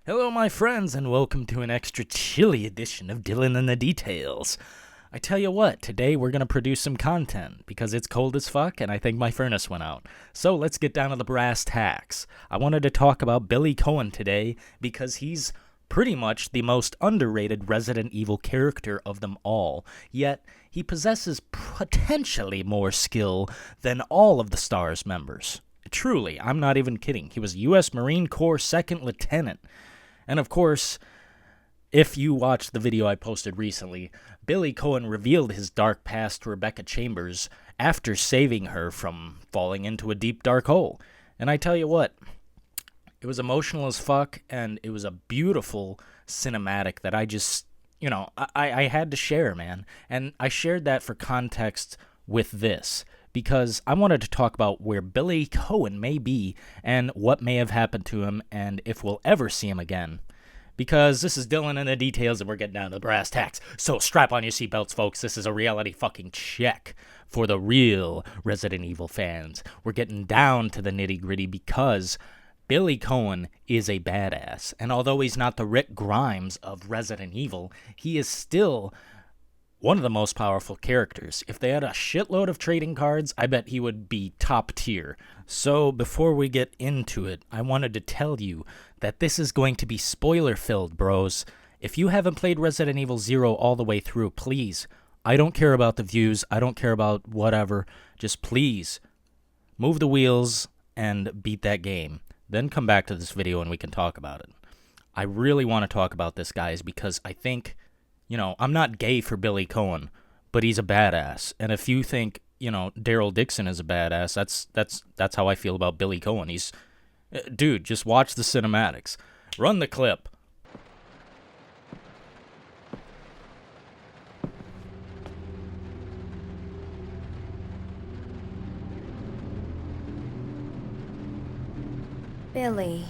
Hello, my friends, and welcome to an extra chilly edition of Dylan and the Details. I tell you what, today we're going to produce some content because it's cold as fuck and I think my furnace went out. So let's get down to the brass tacks. I wanted to talk about Billy Coen today because he's pretty much the most underrated Resident Evil character of them all, yet he possesses potentially more skill than all of the STARS members. Truly, I'm not even kidding. He was U.S. Marine Corps second lieutenant. And of course, if you watched the video I posted recently, Billy Coen revealed his dark past to Rebecca Chambers after saving her from falling into a deep dark hole. And I tell you what, it was emotional as fuck, and it was a beautiful cinematic that I just, I had to share, man. And I shared that for context with this, because I wanted to talk about where Billy Coen may be and what may have happened to him and if we'll ever see him again. Because this is Dylan and the Details and we're getting down to the brass tacks. So strap on your seatbelts, folks. This is a reality fucking check for the real Resident Evil fans. We're getting down to the nitty gritty because Billy Coen is a badass. And although he's not the Rick Grimes of Resident Evil, he is still one of the most powerful characters. If they had a shitload of trading cards, I bet he would be top tier. So before we get into it, I wanted to tell you that this is going to be spoiler-filled, bros. If you haven't played Resident Evil 0 all the way through, please, I don't care about the views, I don't care about whatever, just please, move the wheels and beat that game. Then come back to this video and we can talk about it. I really want to talk about this, guys, because I think, I'm not gay for Billy Coen, but he's a badass. And if you think, Daryl Dixon is a badass, that's how I feel about Billy Coen. He's, dude, just watch the cinematics. Run the clip. Billy.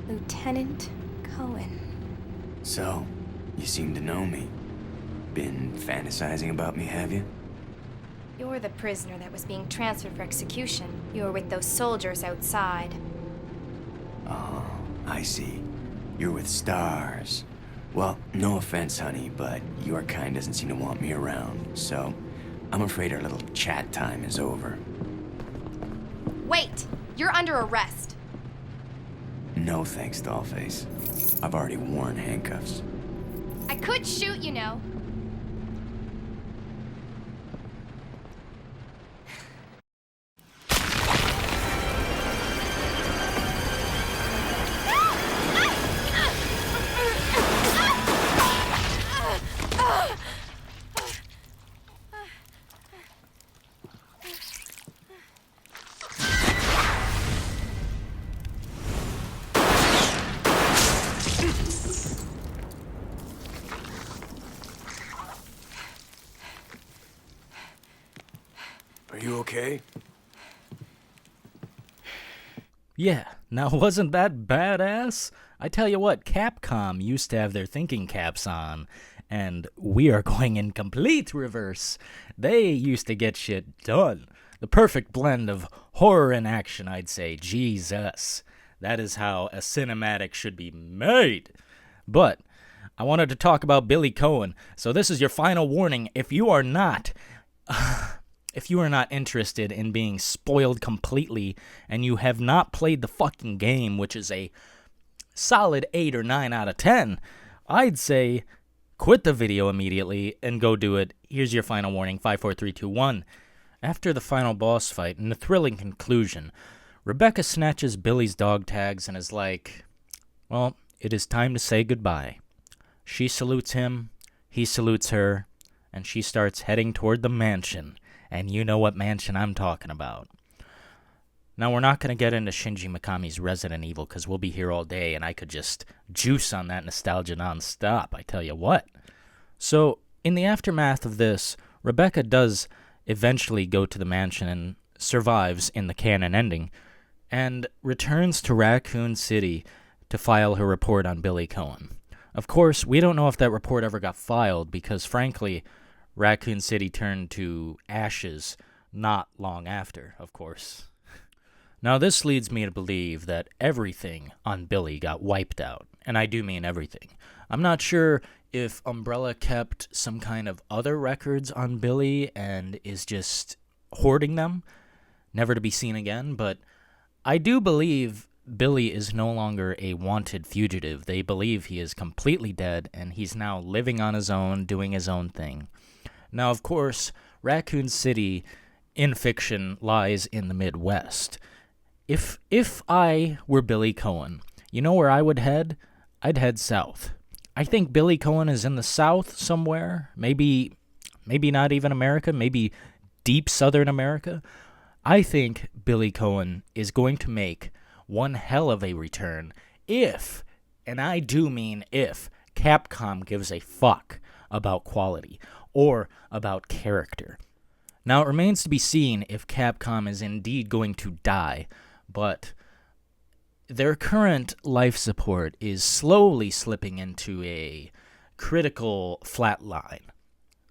Lieutenant Coen. So, you seem to know me. Been fantasizing about me, have you? You're the prisoner that was being transferred for execution. You were with those soldiers outside. Oh, I see. You're with STARS. Well, no offense, honey, but your kind doesn't seem to want me around, so I'm afraid our little chat time is over. Wait! You're under arrest. No thanks, Dollface. I've already worn handcuffs. I could shoot, you know. Are you okay? Yeah, now wasn't that badass? I tell you what, Capcom used to have their thinking caps on, and we are going in complete reverse. They used to get shit done. The perfect blend of horror and action, I'd say. Jesus. That is how a cinematic should be made. But I wanted to talk about Billy Coen, so this is your final warning. If you are not interested in being spoiled completely and you have not played the fucking game, which is a solid 8 or 9 out of 10, I'd say quit the video immediately and go do it. Here's your final warning. 5, 4, 3, 2, 1. After the final boss fight and the thrilling conclusion, Rebecca snatches Billy's dog tags and is like, well, it is time to say goodbye. She salutes him, he salutes her, and she starts heading toward the mansion. And you know what mansion I'm talking about. Now, we're not going to get into Shinji Mikami's Resident Evil because we'll be here all day and I could just juice on that nostalgia nonstop, I tell you what. So, in the aftermath of this, Rebecca does eventually go to the mansion and survives in the canon ending and returns to Raccoon City to file her report on Billy Coen. Of course, we don't know if that report ever got filed because, frankly, Raccoon City turned to ashes not long after, of course. Now, this leads me to believe that everything on Billy got wiped out, and I do mean everything. I'm not sure if Umbrella kept some kind of other records on Billy and is just hoarding them, never to be seen again, but I do believe Billy is no longer a wanted fugitive. They believe he is completely dead, and he's now living on his own, doing his own thing. Now, of course, Raccoon City in fiction lies in the Midwest. If I were Billy Coen, you know where I would head? I'd head south. I think Billy Coen is in the South somewhere. Maybe not even America. Maybe deep Southern America. I think Billy Coen is going to make one hell of a return if, and I do mean if, Capcom gives a fuck about quality or about character. Now, it remains to be seen if Capcom is indeed going to die, but their current life support is slowly slipping into a critical flat line.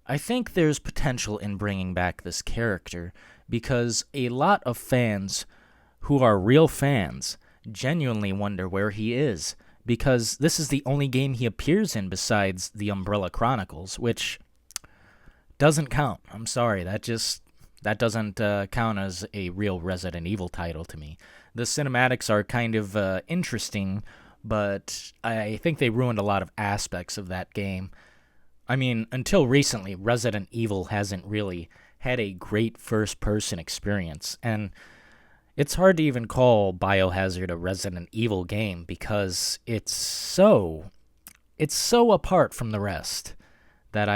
I think there's potential in bringing back this character because a lot of fans who are real fans genuinely wonder where he is, because this is the only game he appears in besides the Umbrella Chronicles, which doesn't count. I'm sorry, that doesn't count as a real Resident Evil title to me. The cinematics are kind of interesting, but I think they ruined a lot of aspects of that game. I mean, until recently, Resident Evil hasn't really had a great first-person experience, and it's hard to even call Biohazard a Resident Evil game because it's so apart from the rest that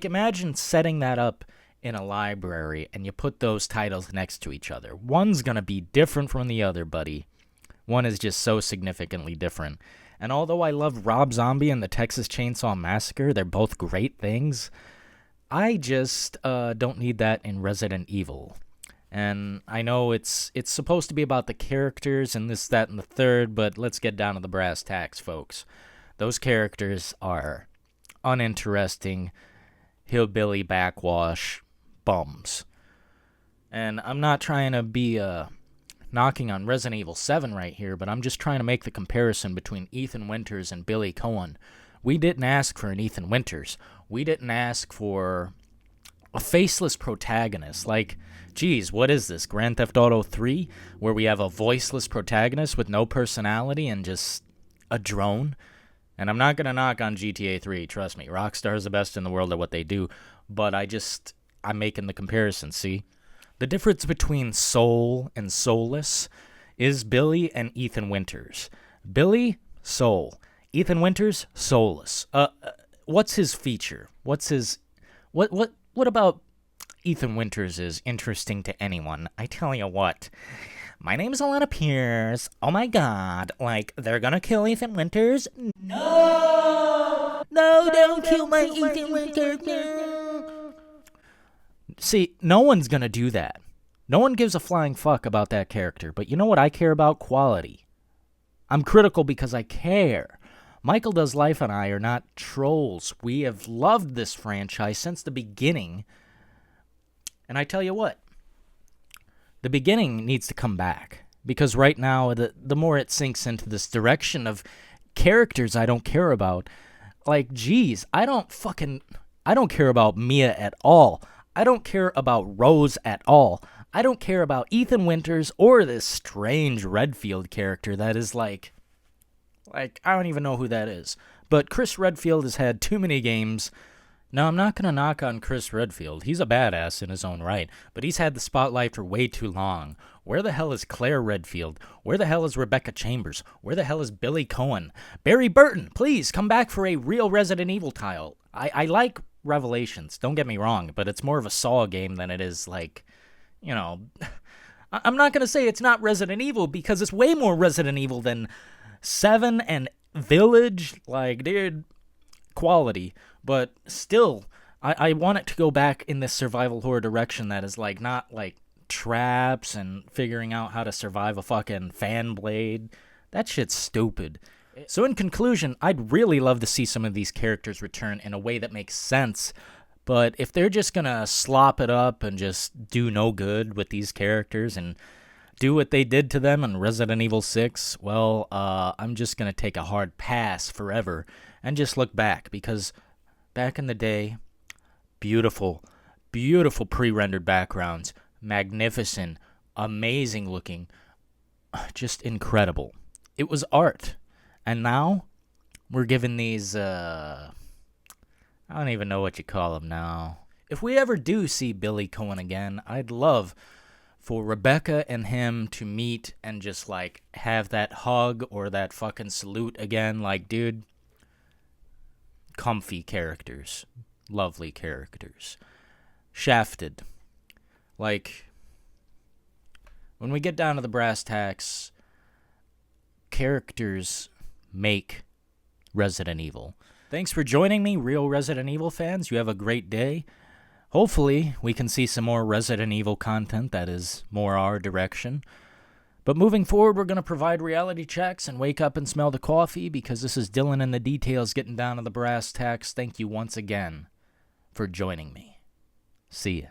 imagine setting that up in a library and you put those titles next to each other. One's gonna be different from the other, buddy. One is just so significantly different. And although I love Rob Zombie and the Texas Chainsaw Massacre, they're both great things, I just don't need that in Resident Evil. And I know it's supposed to be about the characters and this, that, and the third, but let's get down to the brass tacks, folks. Those characters are uninteresting, hillbilly backwash bums. And I'm not trying to be knocking on Resident Evil 7 right here, but I'm just trying to make the comparison between Ethan Winters and Billy Coen. We didn't ask for an Ethan Winters. We didn't ask for a faceless protagonist. Like, geez, what is this, Grand Theft Auto 3, where we have a voiceless protagonist with no personality and just a drone? And I'm not going to knock on GTA 3, trust me. Rockstar is the best in the world at what they do, but I'm making the comparison, see? The difference between soul and soulless is Billy and Ethan Winters. Billy, soul. Ethan Winters, soulless. What's his feature? What about Ethan Winters is interesting to anyone? I tell you what. My name's Alana Pierce. Oh my god. Like, they're gonna kill Ethan Winters? No! No, don't kill my Ethan Winters. No. See, no one's gonna do that. No one gives a flying fuck about that character. But you know what I care about? Quality. I'm critical because I care. Michael Does Life and I are not trolls. We have loved this franchise since the beginning. And I tell you what, the beginning needs to come back. Because right now, the more it sinks into this direction of characters I don't care about, like, geez, I don't care about Mia at all. I don't care about Rose at all. I don't care about Ethan Winters or this strange Redfield character that is like, I don't even know who that is. But Chris Redfield has had too many games. Now, I'm not going to knock on Chris Redfield. He's a badass in his own right. But he's had the spotlight for way too long. Where the hell is Claire Redfield? Where the hell is Rebecca Chambers? Where the hell is Billy Coen? Barry Burton, please come back for a real Resident Evil title. I like Revelations, don't get me wrong, but it's more of a Saw game than it is like, you know... I'm not going to say it's not Resident Evil because it's way more Resident Evil than 7 and Village. Like, dude, quality. But still, I want it to go back in this survival horror direction that is like not like traps and figuring out how to survive a fucking fan blade. That shit's stupid. So in conclusion, I'd really love to see some of these characters return in a way that makes sense. But if they're just gonna slop it up and just do no good with these characters and do what they did to them in Resident Evil 6, well, I'm just gonna take a hard pass forever and just look back, because back in the day, beautiful, beautiful pre-rendered backgrounds, magnificent, amazing looking, just incredible. It was art. And now we're given these, I don't even know what you call them now. If we ever do see Billy Coen again, I'd love for Rebecca and him to meet and just, like, have that hug or that fucking salute again. Like, dude, comfy characters. Lovely characters. Shafted. Like, when we get down to the brass tacks, characters make Resident Evil. Thanks for joining me, real Resident Evil fans. You have a great day. Hopefully, we can see some more Resident Evil content that is more our direction. But moving forward, we're going to provide reality checks and wake up and smell the coffee, because this is Dylan in the Details, getting down to the brass tacks. Thank you once again for joining me. See ya.